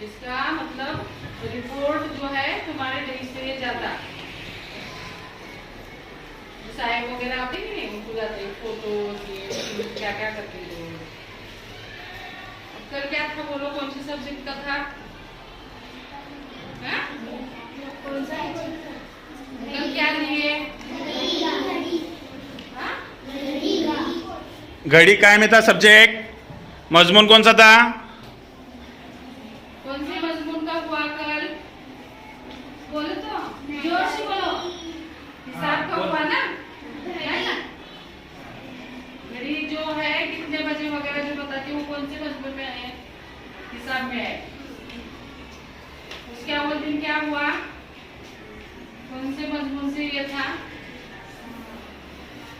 जिसका मतलब रिपोर्ट जो है तुम्हारे देश से जाता, साहेब वगैरह आते नहीं, उनको जाते फोटो क्या क्या करते थे। कल क्या था बोलो, कौन सी सब्जेक्ट का था? कौन सा कल क्या लिए? घड़ी काय में था सब्जेक्ट? मजमून कौन सा था? कौन से मजमून का हुआ कल? बोलो तो, जोर से बोलो। हिसाब का हुआ ना? घड़ी जो है कितने बजे वगैरह जो बताती हूँ, कौन से मजमून में है? हिसाब में है। उसके अव्वल दिन क्या हुआ? कौन से मजमून से ये था?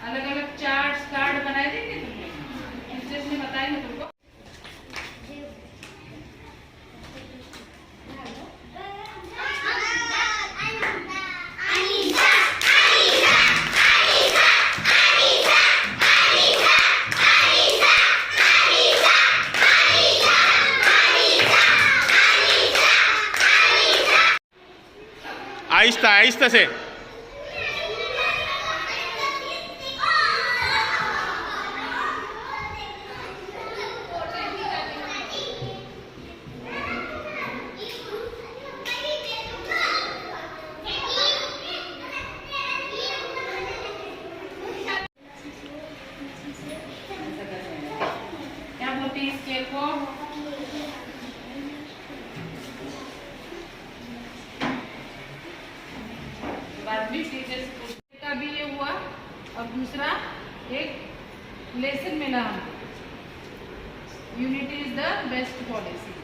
अलग अलग चार्ट कार्ड बनाए थे कि तुमने? टीचर्स ने बताया ना तुमको? आहिस्ता आहिस्ता से। क्या बोलते हैं स्केल को? लेसन मिला, unity is the best policy.